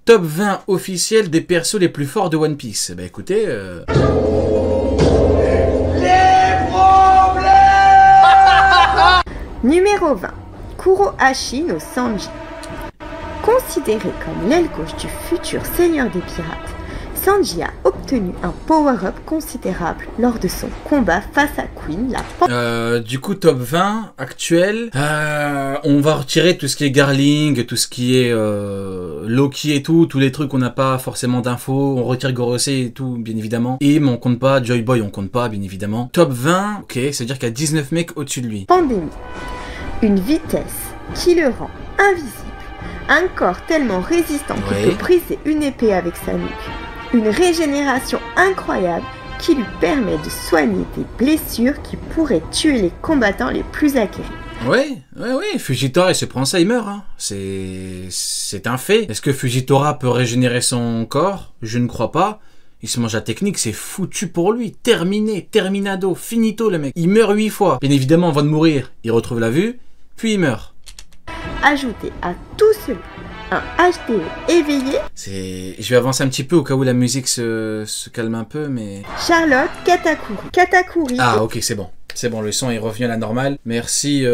Top 20 officiel des persos les plus forts de One Piece. Bah écoutez... Numéro 20. Kurohashi no Sanji. Considéré comme l'aile gauche du futur seigneur des pirates, Sanji a obtenu un power-up considérable lors de son combat face à Queen, la du coup, top 20 actuel. On va retirer tout ce qui est Garling, tout ce qui est Loki et tout, tous les trucs qu'on n'a pas forcément d'infos. On retire Gorosei et tout, bien évidemment. Im, on compte pas. Joy Boy, on compte pas, bien évidemment. Top 20, ok, c'est-à-dire qu'il y a 19 mecs au-dessus de lui. Pandémie. Une vitesse qui le rend invisible. Un corps tellement résistant qu'il peut briser une épée avec sa nuque. Une régénération incroyable qui lui permet de soigner des blessures qui pourraient tuer les combattants les plus aguerris. Ouais, Fujitora il se prend ça, il meurt, hein. C'est un fait. Est-ce que Fujitora peut régénérer son corps? Je ne crois pas. Il se mange la technique, c'est foutu pour lui. Terminé, terminado, finito le mec. Il meurt 8 fois. Bien évidemment, avant de mourir, il retrouve la vue, puis il meurt. Ajouter à tout cela un HDO éveillé. Je vais avancer un petit peu au cas où la musique se calme un peu, mais... Charlotte Katakuri. Katakuri. Ah ok, c'est bon. C'est bon, le son est revenu à la normale. Merci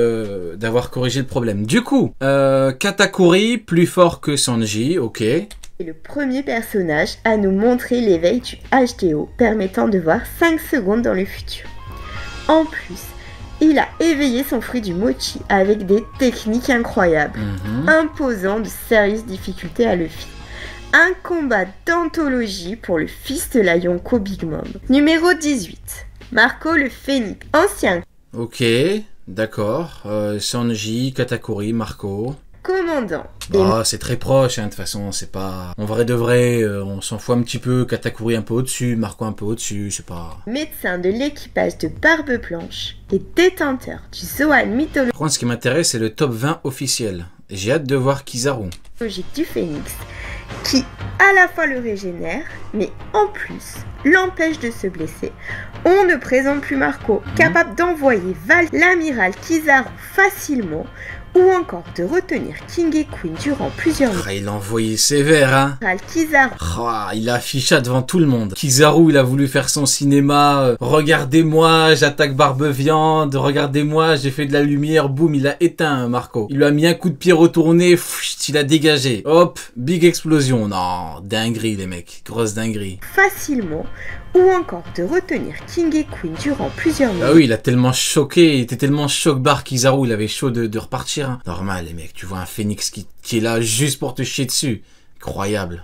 d'avoir corrigé le problème. Du coup, Katakuri, plus fort que Sanji, ok. Et le premier personnage à nous montrer l'éveil du HDO, permettant de voir 5 secondes dans le futur. En plus, il a éveillé son fruit du mochi avec des techniques incroyables, imposant de sérieuses difficultés à Luffy. Un combat d'anthologie pour le fils de la Yonko Big Mom. Numéro 18. Marco le Phénix, ancien. Ok, d'accord. Sanji, Katakuri, Marco. Commandant. Oh, c'est très proche, hein, de toute façon, c'est pas... En vrai de vrai, on s'en fout un petit peu, Katakuri un peu au-dessus, Marco un peu au-dessus, c'est pas... Médecin de l'équipage de Barbe Blanche et détenteur du Zoan mythologique. Par contre, ce qui m'intéresse, c'est le top 20 officiel. J'ai hâte de voir Kizaru. Du Phénix, qui à la fois le régénère, mais en plus l'empêche de se blesser. On ne présente plus Marco, capable d'envoyer l'amiral Kizaru facilement, ou encore de retenir King et Queen durant plusieurs minutes. Ah, il a envoyé sévère, hein. Kizaru. Ah, il a affiché devant tout le monde. Kizaru, il a voulu faire son cinéma. Regardez-moi, j'attaque Barbe Viande. Regardez-moi, j'ai fait de la lumière. Boum, il a éteint Marco. Il lui a mis un coup de pied retourné. Il a dégagé. Hop, big explosion. Non, dinguerie les mecs. Grosse dinguerie. Facilement. Ou encore de retenir King et Queen durant plusieurs minutes. Ah oui, il a tellement choqué, il était tellement choc-barre Kizaru, il avait chaud de repartir. Hein. Normal les mecs, tu vois un phénix qui est là juste pour te chier dessus. Incroyable.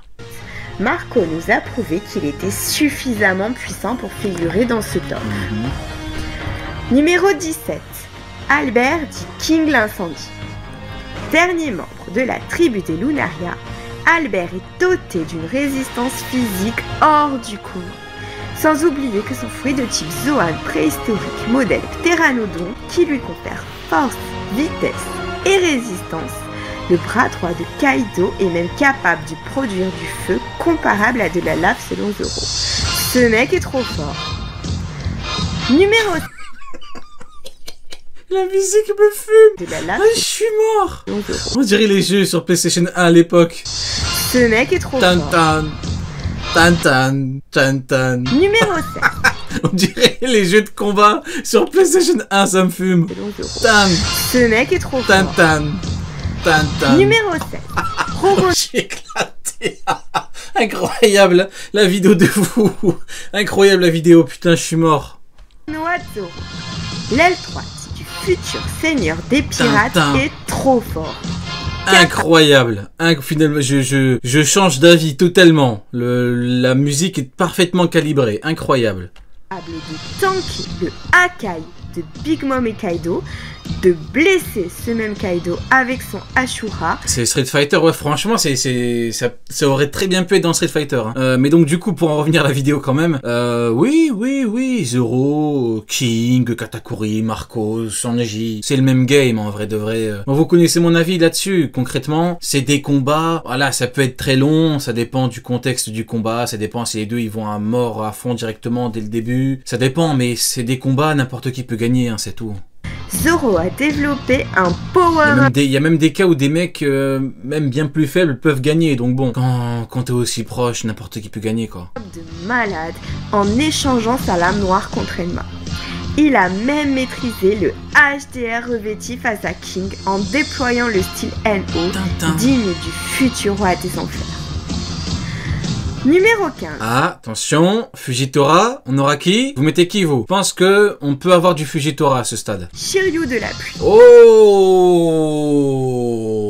Marco nous a prouvé qu'il était suffisamment puissant pour figurer dans ce top. Numéro 17. Albert dit King l'incendie. Dernier membre de la tribu des Lunaria, Albert est doté d'une résistance physique hors du commun. Sans oublier que son fruit de type Zoan préhistorique modèle Pteranodon qui lui confère force, vitesse et résistance, le bras droit de Kaido est même capable de produire du feu comparable à de la lave selon Zoro. Ce mec est trop fort. Numéro... La musique me fume. De la lave je suis mort. On dirait les jeux sur PlayStation 1 à l'époque. Ce mec est trop fort. Tan. Numéro 7. On dirait les jeux de combat sur PlayStation 1, ça me fume. Tan. Ce mec est trop fort. Tan. Numéro 7. J'ai éclaté. Incroyable la vidéo de vous. Incroyable la vidéo, putain, je suis mort. Zoro. L'aile droite du futur seigneur des pirates est trop fort. Incroyable. Finalement, je change d'avis totalement. La musique est parfaitement calibrée. Incroyable. De tanker le Hakai de Big Mom et Kaido, de blesser ce même Kaido avec son Ashura. C'est Street Fighter, ouais, franchement, ça aurait très bien pu être dans Street Fighter. Hein. Mais donc, du coup, pour en revenir à la vidéo quand même, oui, Zoro, King, Katakuri, Marco, Sanji, c'est le même game, en vrai de vrai. Bon, vous connaissez mon avis là-dessus. Concrètement, c'est des combats, voilà, ça peut être très long, ça dépend du contexte du combat, ça dépend si les deux, ils vont à mort à fond directement dès le début. Ça dépend, mais c'est des combats, n'importe qui peut gagner, hein, c'est tout. Zoro a développé un Il power y a même des cas où des mecs, même bien plus faibles, peuvent gagner. Donc bon, quand t'es aussi proche, n'importe qui peut gagner, quoi. de malade en échangeant sa lame noire contre Enma. Il a même maîtrisé le HDR revêti face à King en déployant le style NO, Tintin. digne du futur roi des enfers. Numéro 15. Ah, attention, Fujitora, on aura qui? Vous mettez qui, vous? Je pense que on peut avoir du Fujitora à ce stade. Shiryu de la pluie.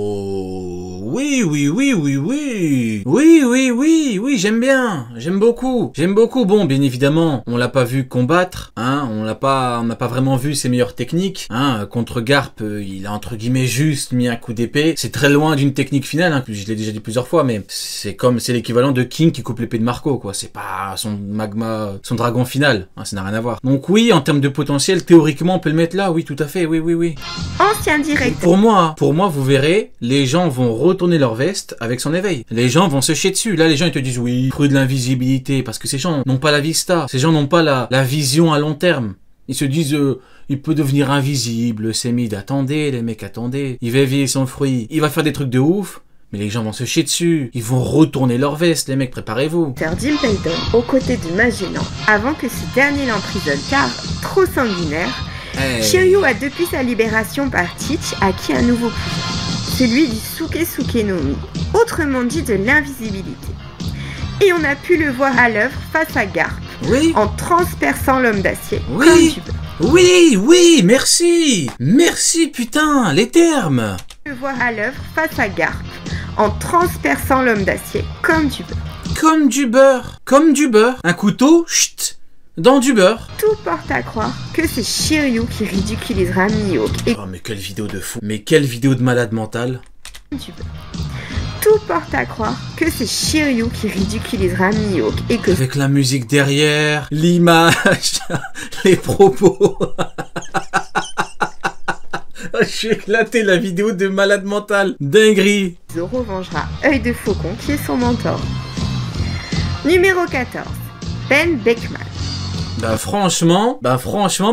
Oh! Oui, oui, oui, oui, oui. Oui, oui, oui, oui, j'aime bien. J'aime beaucoup. J'aime beaucoup. Bon, bien évidemment, on l'a pas vu combattre, hein. On n'a pas vraiment vu ses meilleures techniques, hein. Contre Garp, il a entre guillemets juste mis un coup d'épée. C'est très loin d'une technique finale, hein. Je l'ai déjà dit plusieurs fois, mais c'est l'équivalent de King qui coupe l'épée de Marco, quoi. C'est pas son dragon final, hein. Ça n'a rien à voir. Donc oui, en termes de potentiel, théoriquement, on peut le mettre là. Oui, tout à fait. Oui, oui, oui. Ancien directeur. Pour moi, vous verrez, les gens vont retourner leur veste avec son éveil. Les gens vont se chier dessus. Là, les gens, ils te disent, oui, fruit de l'invisibilité, parce que ces gens n'ont pas la vista. Ces gens n'ont pas la vision à long terme. Ils se disent, il peut devenir invisible, c'est mid. Attendez, les mecs, attendez. Il va éveiller son fruit. Il va faire des trucs de ouf. Mais les gens vont se chier dessus. Ils vont retourner leur veste, les mecs, préparez-vous. Jim Pelton aux côtés de Magellan avant que ce dernier l'emprisonne car trop sanguinaire. Hey. Shiryu a depuis sa libération par Teach acquis un nouveau pouvoir, celui du Suke no Mi, autrement dit de l'invisibilité. Et on a pu le voir à l'œuvre face à Garp, Oui. en transperçant l'homme d'acier Oui. comme du beurre. Oui, oui, merci. Merci, putain, les termes. Le voir à l'œuvre face à Garp, en transperçant l'homme d'acier comme du beurre. Comme du beurre. Comme du beurre. Un couteau, chut, dans du beurre. Tout porte à croire que c'est Shiryu qui ridiculisera Mihawk et Oh, mais quelle vidéo de fou. Mais quelle vidéo de malade mental. du beurre. Tout porte à croire que c'est Shiryu qui ridiculisera Mihawk et que Avec la musique derrière, l'image, les propos. Je suis éclaté, la vidéo de malade mental. Dinguerie. Zoro vengera Œil de Faucon qui est son mentor. Numéro 14. Ben Beckman. Bah franchement,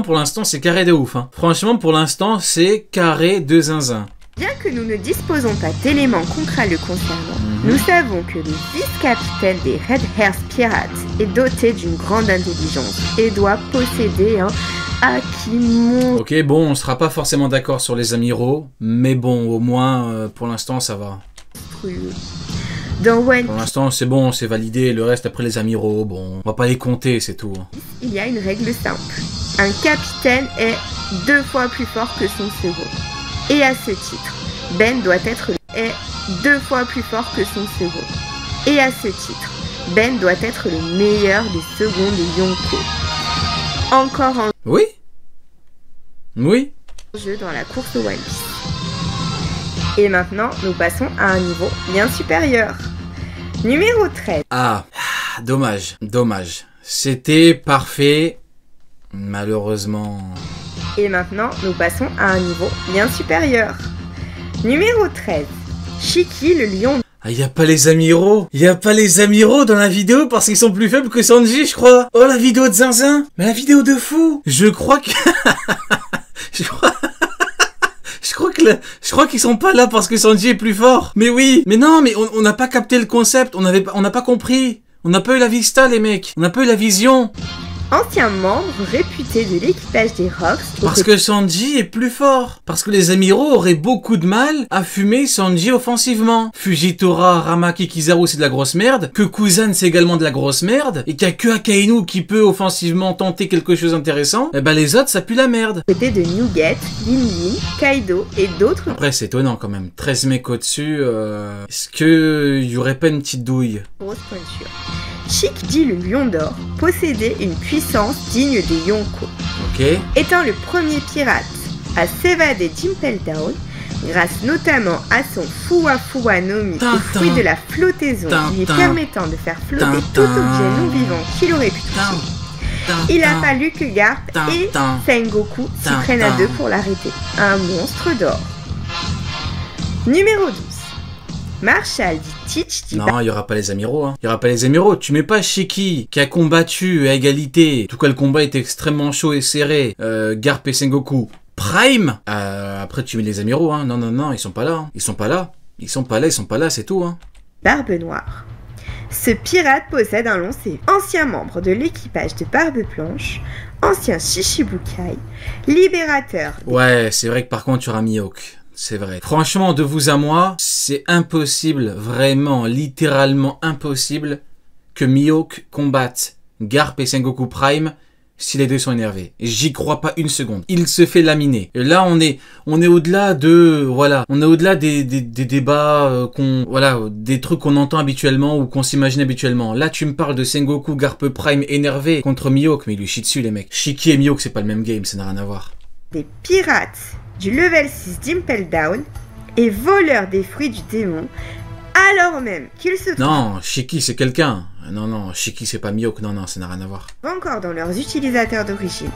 pour l'instant, c'est carré de ouf. Hein. Franchement, pour l'instant, c'est carré de zinzin. Bien que nous ne disposons pas d'éléments concrets le concernant, nous savons que le vice-capitaine des Red Hairs Pirates est doté d'une grande intelligence et doit posséder un Akimon. Ok, bon, on sera pas forcément d'accord sur les amiraux, mais bon, au moins, pour l'instant, ça va. Dans One Pour l'instant, c'est bon, c'est validé. Le reste, après les amiraux, bon, on va pas les compter, c'est tout. Piece, il y a une règle simple. Un capitaine est 2 fois plus fort que son second. Et à ce titre, Ben doit être est 2 fois plus fort que son second. Et à ce titre, Ben doit être le meilleur des seconds de Yonko. Encore en Oui? Oui? jeu dans la course au One Piece. Et maintenant, nous passons à un niveau bien supérieur. Numéro 13. Ah, dommage, dommage. C'était parfait, malheureusement. Et maintenant, nous passons à un niveau bien supérieur. Numéro 13. Shiki, le lion. Ah, y a pas les amiraux? Y a pas les amiraux dans la vidéo parce qu'ils sont plus faibles que Sanji, je crois. Oh, la vidéo de zinzin. Mais la vidéo de fou. Je crois que... Je crois qu'ils sont pas là parce que Sanji est plus fort. Mais oui. Mais non, mais on n'a pas capté le concept. On n'a pas compris. On n'a pas eu la vista, les mecs. On n'a pas eu la vision. Ancien membre réputé de l'équipage des Rocks. Parce que Sanji est plus fort. Parce que les amiraux auraient beaucoup de mal à fumer Sanji offensivement. Fujitora, Ramaki, Kizaru, c'est de la grosse merde. Que Kuzan, c'est également de la grosse merde. Et qu'il y a que Akainu qui peut offensivement tenter quelque chose d'intéressant. Et ben les autres, ça pue la merde. Côté de Newgate, Lin Lin, Kaido et d'autres. Après, c'est étonnant quand même. 13 mecs au-dessus. Est-ce que y aurait pas une petite douille? Grosse pointure. Chic dit le lion d'or possédait une puissance digne des Yonko. Ok. Étant le premier pirate à s'évader d'Impel Down, grâce notamment à son Fuwa Fuwa no Mi, le fruit de la flottaison lui permettant de faire flotter tout objet non vivant qu'il aurait pu toucher. Il a fallu que Garp et Sengoku s'y prennent à deux pour l'arrêter. Un monstre d'or. Numéro 12. Marshall dit Teach dit Non, il y aura pas les amiraux. Hein. Il y aura pas les amiraux. Tu mets pas Shiki qui a combattu à égalité. En tout cas, le combat était extrêmement chaud et serré. Garp et Sengoku. Prime. Après tu mets les amiraux, hein. Non, non, non, ils sont pas là. Hein. Ils sont pas là. Ils sont pas là, ils sont pas là, c'est tout. Hein. Barbe Noire. Ce pirate possède un long CV. Ancien membre de l'équipage de Barbe Blanche, ancien Shichibukai, libérateur. Ouais, c'est vrai que par contre tu auras Mihawk. C'est vrai. Franchement, de vous à moi, c'est impossible, vraiment, littéralement impossible que Mihawk combatte Garp et Sengoku Prime si les deux sont énervés. J'y crois pas une seconde. Il se fait laminer. Et là, on est au-delà de, voilà, on est au-delà des débats voilà, des trucs qu'on entend habituellement ou qu'on s'imagine habituellement. Là, tu me parles de Sengoku Garp Prime énervé contre Mihawk, mais il lui chie dessus, les mecs. Shiki et Mihawk, c'est pas le même game, ça n'a rien à voir. Des pirates du level 6 d'Impel Down et voleurs des fruits du démon, alors même qu'ils se trouvent... Non, Shiki, c'est quelqu'un. Non, non, Shiki, c'est pas Mihawk. Non, non, ça n'a rien à voir. Encore dans leurs utilisateurs d'origine.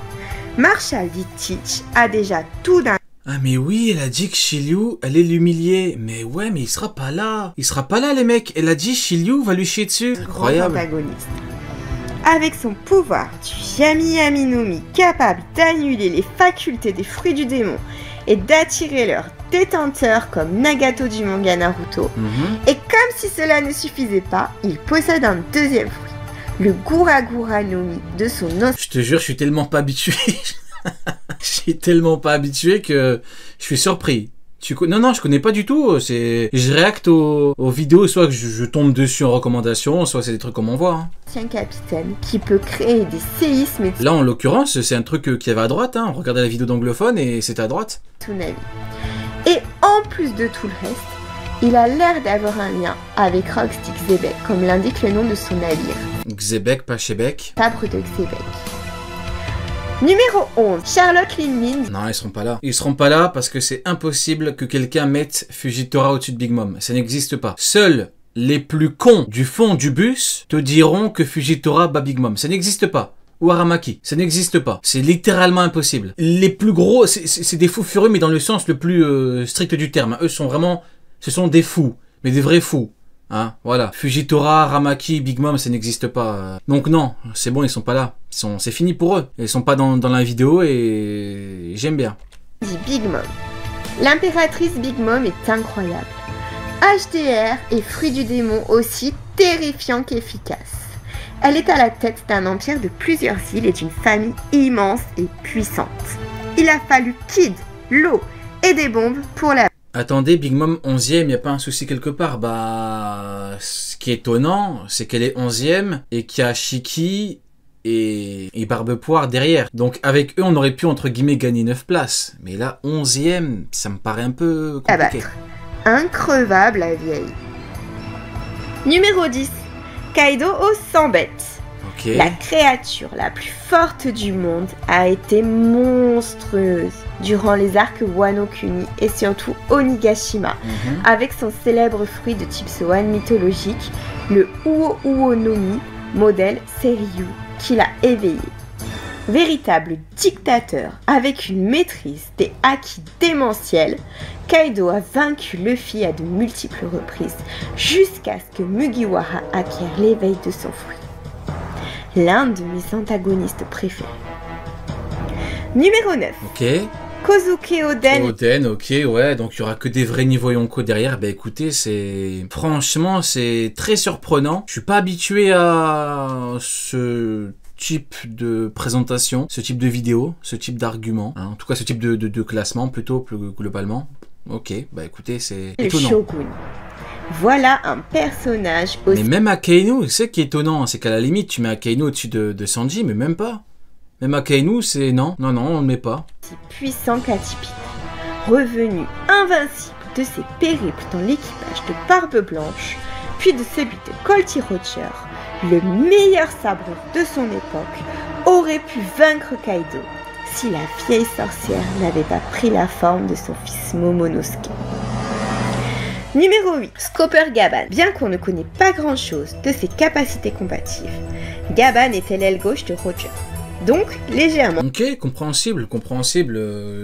Marshall dit Teach a déjà tout d'un... Ah mais oui, elle a dit que Shiryu allait l'humilier. Mais ouais, mais il sera pas là. Il sera pas là, les mecs. Elle a dit Shiryu va lui chier dessus. Incroyable. Antagoniste. Avec son pouvoir du Yami Aminomi capable d'annuler les facultés des fruits du démon et d'attirer leurs détenteurs comme Nagato du manga Naruto. Et comme si cela ne suffisait pas, il possède un deuxième fruit, le Guragura no Mi de son os. Je te jure, je suis tellement pas habitué. Je suis tellement pas habitué que je suis surpris. Non, non, je connais pas du tout. Je réacte aux vidéos, soit que je tombe dessus en recommandation, soit c'est des trucs qu'on m'envoie. Hein. C'est un capitaine qui peut créer des séismes. Là, en l'occurrence, c'est un truc qui avait à droite. Hein. Regardez la vidéo d'anglophone et c'était à droite. Tsunami. Et en plus de tout le reste, il a l'air d'avoir un lien avec Rockstick Xebec, comme l'indique le nom de son navire. Xebec, pas Chebec. Sabre de Xebec. Numéro 11, Charlotte Linlin. Non, ils seront pas là. Ils seront pas là parce que c'est impossible que quelqu'un mette Fujitora au-dessus de Big Mom. Ça n'existe pas. Seuls les plus cons du fond du bus te diront que Fujitora bat Big Mom. Ça n'existe pas. Ou Aramaki. Ça n'existe pas. C'est littéralement impossible. Les plus gros, c'est des fous furieux, mais dans le sens le plus strict du terme. Eux sont vraiment... Ce sont des fous. Mais des vrais fous. Hein, voilà. Fujitora, Aramaki, Big Mom, ça n'existe pas. Donc non, c'est bon, ils sont pas là. C'est fini pour eux. Ils sont pas dans la vidéo et j'aime bien. Dit Big Mom. L'impératrice Big Mom est incroyable. HDR et fruit du démon aussi terrifiant qu'efficace. Elle est à la tête d'un empire de plusieurs îles et d'une famille immense et puissante. Il a fallu Kid, l'eau et des bombes pour la... Attendez, Big Mom 11e, y a pas un souci quelque part? Bah, ce qui est étonnant, c'est qu'elle est 11e et qu'il y a Shiki et Barbe Poire derrière. Donc avec eux, on aurait pu entre guillemets gagner 9 places. Mais là, 11e, ça me paraît un peu compliqué. Increvable la vieille. Numéro 10. Kaido aux 100 bêtes. Okay. La créature la plus forte du monde a été monstrueuse durant les arcs Wano Kuni et surtout Onigashima, avec son célèbre fruit de type Zoan mythologique, le Uo Uo no Mi, modèle Seiryu, qui l'a éveillé. Véritable dictateur avec une maîtrise des haki démentiels, Kaido a vaincu Luffy à de multiples reprises jusqu'à ce que Mugiwara acquiert l'éveil de son fruit. L'un de mes antagonistes préférés. Numéro 9. Ok. Kozuke Oden. Oden, ok, ouais, donc il y aura que des vrais niveaux Yonko derrière. Bah écoutez, franchement, c'est très surprenant. Je suis pas habitué à ce type de présentation, ce type de vidéo, ce type d'argument, hein. En tout cas ce type de classement plutôt, plus globalement. Ok, bah écoutez, c'est étonnant. Le Shogun. Voilà un personnage aussi... Mais même Akainu, c'est ce qui est étonnant, c'est qu'à la limite, tu mets Akainu au-dessus de Sanji, mais même pas. Même Akainu, c'est... Non, on ne le met pas. Si puissant qu'atypique. Revenu invincible de ses périples dans l'équipage de Barbe Blanche, puis de celui de Colty Roger, le meilleur sabreur de son époque aurait pu vaincre Kaido si la vieille sorcière n'avait pas pris la forme de son fils Momonosuke. Numéro 8. Scopper Gaban. Bien qu'on ne connaît pas grand chose de ses capacités combatives, Gaban était l'aile gauche de Roger. Donc, légèrement. Ok, compréhensible.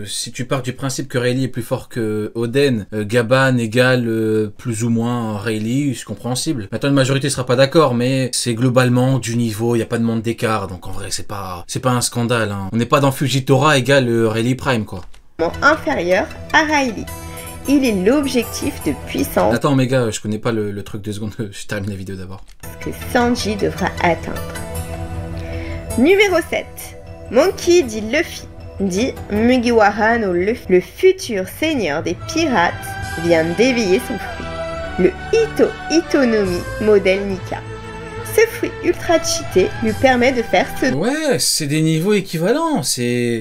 Si tu pars du principe que Rayleigh est plus fort que Oden, Gaban égale plus ou moins Rayleigh, c'est compréhensible. Maintenant, la majorité sera pas d'accord, mais c'est globalement du niveau, il n'y a pas de monde d'écart, donc en vrai, c'est pas un scandale. Hein. On n'est pas dans Fujitora égale Rayleigh Prime, quoi. inférieur à Riley. Il est l'objectif de puissance Attends, Omega, je connais pas le truc 2 secondes, je termine la vidéo d'abord. que Sanji devra atteindre. Numéro 7. Monkey dit Luffy, dit Mugiwara no Luffy. Le futur seigneur des pirates vient d'éveiller son fruit. Le Ito Itonomi modèle Nika. Ce fruit ultra cheaté lui permet de faire ce... Ouais, c'est des niveaux équivalents,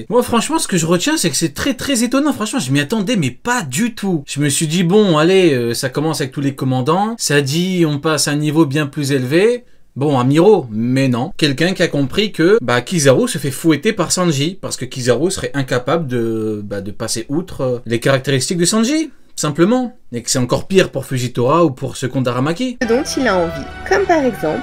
Moi, franchement, ce que je retiens, c'est que c'est très très étonnant. Franchement, je m'y attendais, mais pas du tout. Je me suis dit, bon, allez, ça commence avec tous les commandants. Ça dit, on passe à un niveau bien plus élevé. Bon, un Miro, mais non. Quelqu'un qui a compris que Kizaru se fait fouetter par Sanji, parce que Kizaru serait incapable de passer outre les caractéristiques de Sanji. Simplement. Et que c'est encore pire pour Fujitora ou pour ce Aramaki. dont il a envie, comme par exemple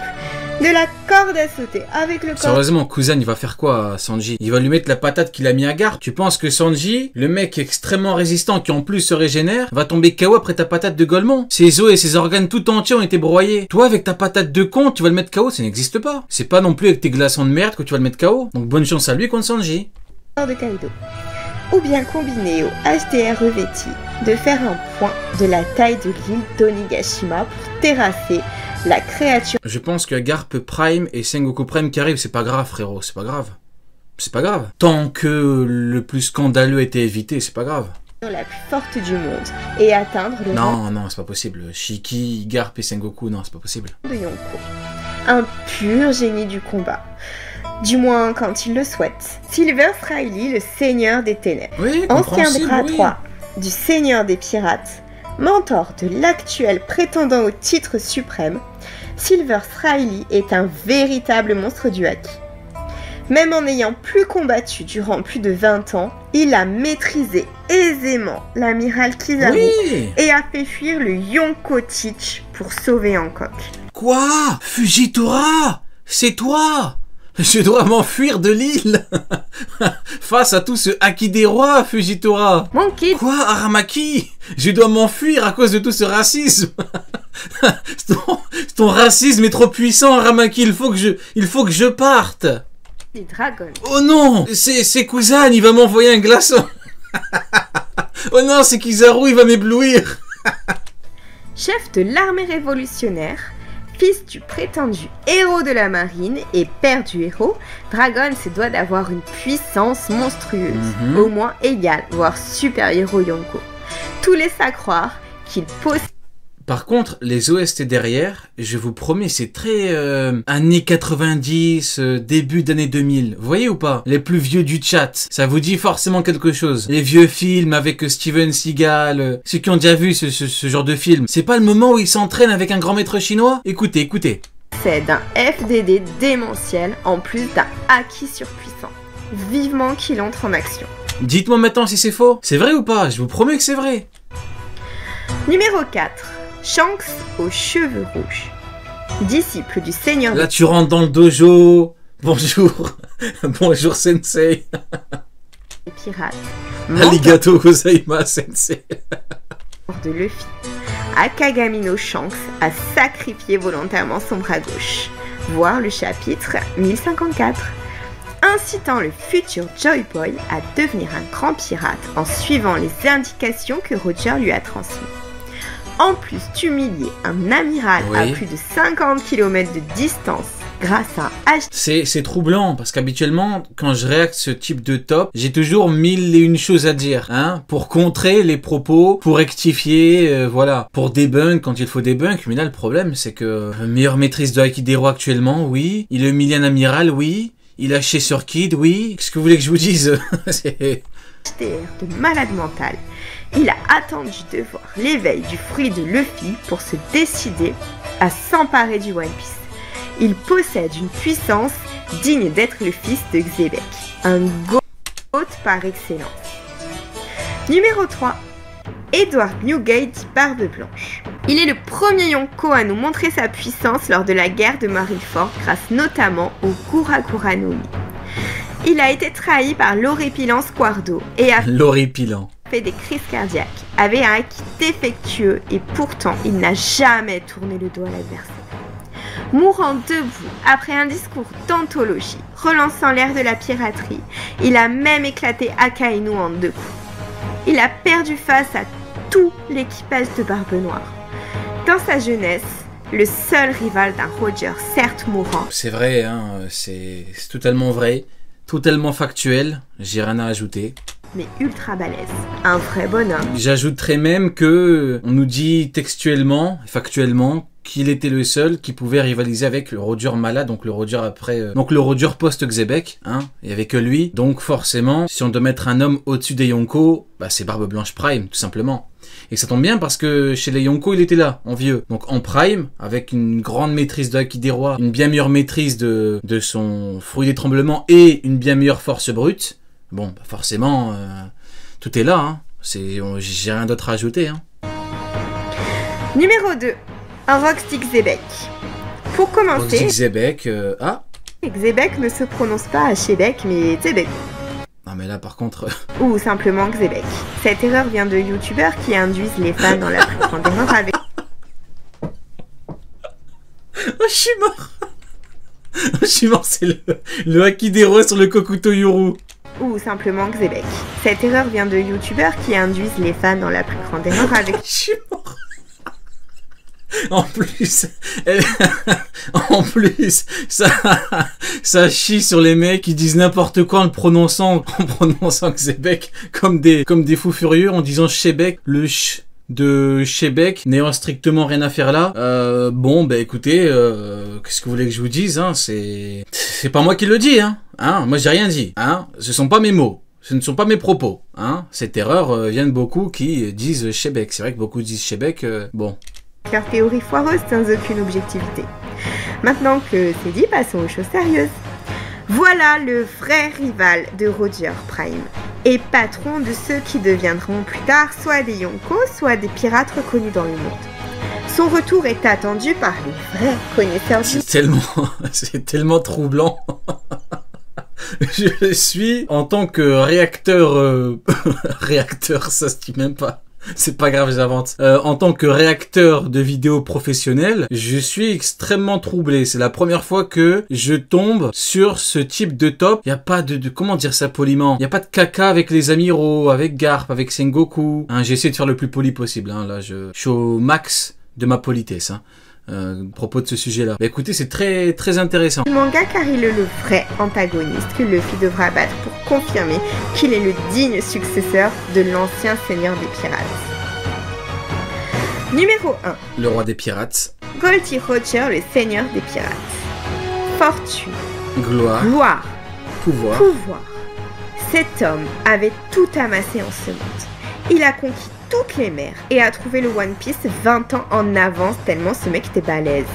de la corde à sauter avec le corps. Sérieusement, Kuzan, il va faire quoi à Sanji? Il va lui mettre la patate qu'il a mis à Garp. Tu penses que Sanji, le mec extrêmement résistant qui en plus se régénère, va tomber KO après ta patate de Golemon? Ses os et ses organes tout entiers ont été broyés. Toi, avec ta patate de con, tu vas le mettre KO? Ça n'existe pas. C'est pas non plus avec tes glaçons de merde que tu vas le mettre KO. Donc bonne chance à lui contre Sanji. De Kaido. Ou bien combiner au HDR revêti de faire un point de la taille de l'île d'Onigashima pour terrasser la créature. Je pense que Garp Prime et Sengoku Prime qui arrivent, c'est pas grave, frérot, c'est pas grave. C'est pas grave. Tant que le plus scandaleux a été évité, c'est pas grave. La plus forte du monde et atteindre le rang Non, c'est pas possible. Shiki, Garp et Sengoku, non, c'est pas possible. de Yonko. Un pur génie du combat. Du moins quand il le souhaite. Silver Riley, le seigneur des ténèbres. Oui, Ancien compréhensible, bras oui. droit du seigneur des pirates, mentor de l'actuel prétendant au titre suprême, Silver Riley est un véritable monstre du haki. Même en n'ayant plus combattu durant plus de 20 ans, il a maîtrisé aisément l'amiral Kizaru Oui. et a fait fuir le Yonko Teach pour sauver Hancock. Quoi? Fujitora? C'est toi? Je dois m'enfuir de l'île face à tout ce haki des rois, Fujitora. Monkey Quoi, Aramaki? Je dois m'enfuir à cause de tout ce racisme. ton racisme est trop puissant, Aramaki. Il faut que je parte. des dragons. Oh non, c'est Kuzan, il va m'envoyer un glaçon. Oh non, c'est Kizaru, il va m'éblouir. Chef de l'armée révolutionnaire, fils du prétendu héros de la marine et père du héros, Dragon se doit d'avoir une puissance monstrueuse, au moins égale, voire supérieure au Yonko. Tout laisse à croire qu'il possède... Par contre, les OST derrière, je vous promets, c'est très années 90, début d'année 2000. Vous voyez ou pas? Les plus vieux du chat, ça vous dit forcément quelque chose. Les vieux films avec Steven Seagal, ceux qui ont déjà vu ce genre de film. C'est pas le moment où il s'entraîne avec un grand maître chinois? Écoutez. d'un FDD démentiel en plus d'un haki surpuissant. Vivement qu'il entre en action. Dites-moi maintenant si c'est faux. C'est vrai ou pas? Je vous promets que c'est vrai. Numéro 4. Shanks aux cheveux rouges. Disciple du seigneur Là, tu rentres dans le dojo. Bonjour. Bonjour, sensei. des pirates. Arigato gozaimasu, sensei. De Luffy. Akagami no Shanks a sacrifié volontairement son bras gauche. Voir le chapitre 1054. Incitant le futur Joy Boy à devenir un grand pirate en suivant les indications que Roger lui a transmises. En plus d'humilier un amiral à plus de 50 km de distance grâce à un H. C'est troublant parce qu'habituellement, quand je réacte ce type de top, j'ai toujours 1001 choses à dire, hein, pour contrer les propos, pour rectifier, voilà, pour debunk quand il faut debunk. Mais là, le problème, c'est que meilleure maîtrise de Haki des rois actuellement, oui. Il a humilié un amiral, oui. Il a haché sur Kid, oui. Qu'est-ce que vous voulez que je vous dise? de malade mental. Il a attendu de voir l'éveil du fruit de Luffy pour se décider à s'emparer du One Piece. Il possède une puissance digne d'être le fils de Xebec, un GOAT par excellence. Numéro 3. Edward Newgate, Barbe Blanche. Il est le premier Yonko à nous montrer sa puissance lors de la guerre de Marineford grâce notamment au Kurakura no Mi. Il a été trahi par l'horripilant Squardo et a fait des crises cardiaques, avait un haki défectueux et pourtant il n'a jamais tourné le dos à l'adversaire. Mourant debout après un discours d'anthologie, relançant l'ère de la piraterie, il a même éclaté Akainu en 2 coups. il a perdu face à tout l'équipage de Barbe Noire. Dans sa jeunesse, le seul rival d'un Roger, certes mourant. C'est vrai, hein, c'est totalement vrai, totalement factuel, j'ai rien à ajouter. Mais ultra balèze, un vrai bonhomme. J'ajouterais même que on nous dit textuellement, factuellement, qu'il était le seul qui pouvait rivaliser avec le Roger malade, donc le Roger après, donc le Roger post-Xebec, hein, il y avait que lui. Donc forcément, si on doit mettre un homme au-dessus des Yonko, bah c'est Barbe Blanche Prime, tout simplement. Et ça tombe bien parce que chez les Yonko, il était là, en vieux. Donc en Prime, avec une grande maîtrise de Haki des Rois, une bien meilleure maîtrise de son fruit des tremblements et une bien meilleure force brute, bon, bah forcément, tout est là, hein. J'ai rien d'autre à ajouter, hein. Numéro 2. Un Rockstick Xebec. Pour commencer, Rockstick Xebec, Xebec ne se prononce pas à Chebec, mais Xebec. Non mais là par contre... Ou simplement Xebec. Cette erreur vient de youtubeurs qui induisent les fans dans la plus grande erreur avec... Oh, je suis mort. Je suis mort, c'est le Haki des Rois sur le Kokuto Yuru. Ou simplement Xebec. Cette erreur vient de youtubeurs qui induisent les fans dans la plus grande erreur avec... Je suis mort. En plus, en plus, ça chie sur les mecs qui disent n'importe quoi en prononçant Xebec comme des fous furieux en disant Chebec, le ch de Chebec n'ayant strictement rien à faire là. Bon, bah écoutez, qu'est-ce que vous voulez que je vous dise, hein, c'est pas moi qui le dis, hein, moi j'ai rien dit, hein, ce sont pas mes mots. Ce ne sont pas mes propos, hein. Cette erreur vient de beaucoup qui disent Chebec. C'est vrai que beaucoup disent Chebec, bon. Leur théorie foireuse sans aucune objectivité. Maintenant que c'est dit, passons aux choses sérieuses. Voilà le vrai rival de Roger Prime, et patron de ceux qui deviendront plus tard soit des Yonko, soit des pirates reconnus dans le monde. Son retour est attendu par les vrais connaisseurs du... C'est tellement troublant. Je suis, en tant que réacteur... réacteur, ça se dit même pas. C'est pas grave, j'invente. En tant que réacteur de vidéos professionnel, je suis extrêmement troublé. C'est la première fois que je tombe sur ce type de top. Il n'y a pas de comment dire ça poliment. Il n'y a pas de caca avec les amiraux, avec Garp, avec Sengoku. Hein, j'ai essayé de faire le plus poli possible. Hein. Là, je suis au max de ma politesse. Hein. À propos de ce sujet-là. Bah, écoutez, c'est très très intéressant. Le manga car il est le vrai antagoniste que Luffy devra battre pour confirmer qu'il est le digne successeur de l'ancien seigneur des pirates. Numéro 1. Le roi des pirates. Goldie Roger, le seigneur des pirates. Fortune. Gloire. Gloire. Pouvoir. Pouvoir. Cet homme avait tout amassé en ce monde. Il a conquis toutes les mers et a trouvé le One Piece 20 ans en avance tellement ce mec était balèze.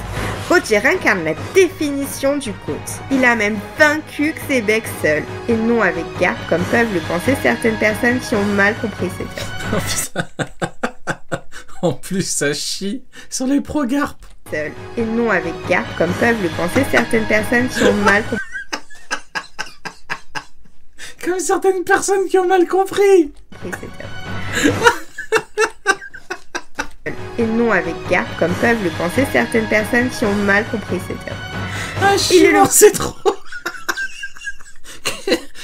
Roger incarne la définition du GOAT. Il a même vaincu Xebec seul et non avec Garp comme peuvent le penser certaines personnes qui ont mal compris cette œuvre. En plus ça chie sur les pro Garp. Seul et non avec Garp comme peuvent le penser certaines personnes qui ont mal compris. Comme certaines personnes qui ont mal compris cette œuvre. Et non avec Garp, comme peuvent le penser certaines personnes qui ont mal compris cette œuvre. Ah, chiant, c'est trop.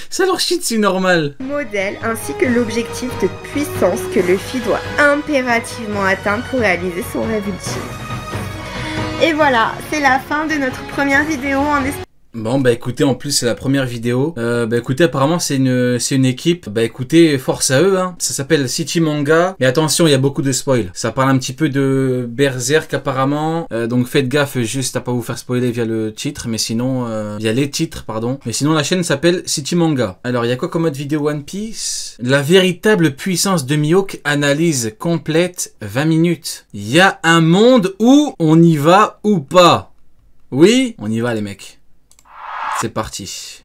Ça leur chie dessus normal. Modèle ainsi que l'objectif de puissance que Luffy doit impérativement atteindre pour réaliser son rêve ultime. Et voilà, c'est la fin de notre première vidéo en espérant. Bon bah écoutez, en plus c'est la première vidéo. Bah écoutez, apparemment c'est une équipe. Bah écoutez, force à eux, hein. Ça s'appelle City Manga. Mais attention, il y a beaucoup de spoil. Ça parle un petit peu de Berserk apparemment. Donc faites gaffe juste à pas vous faire spoiler via le titre, mais sinon via les titres, pardon. Mais sinon la chaîne s'appelle City Manga. Alors il y a quoi comme autre vidéo One Piece? La véritable puissance de Mihawk, analyse complète 20 minutes. Il y a un monde où on y va ou pas? Oui, on y va les mecs. C'est parti.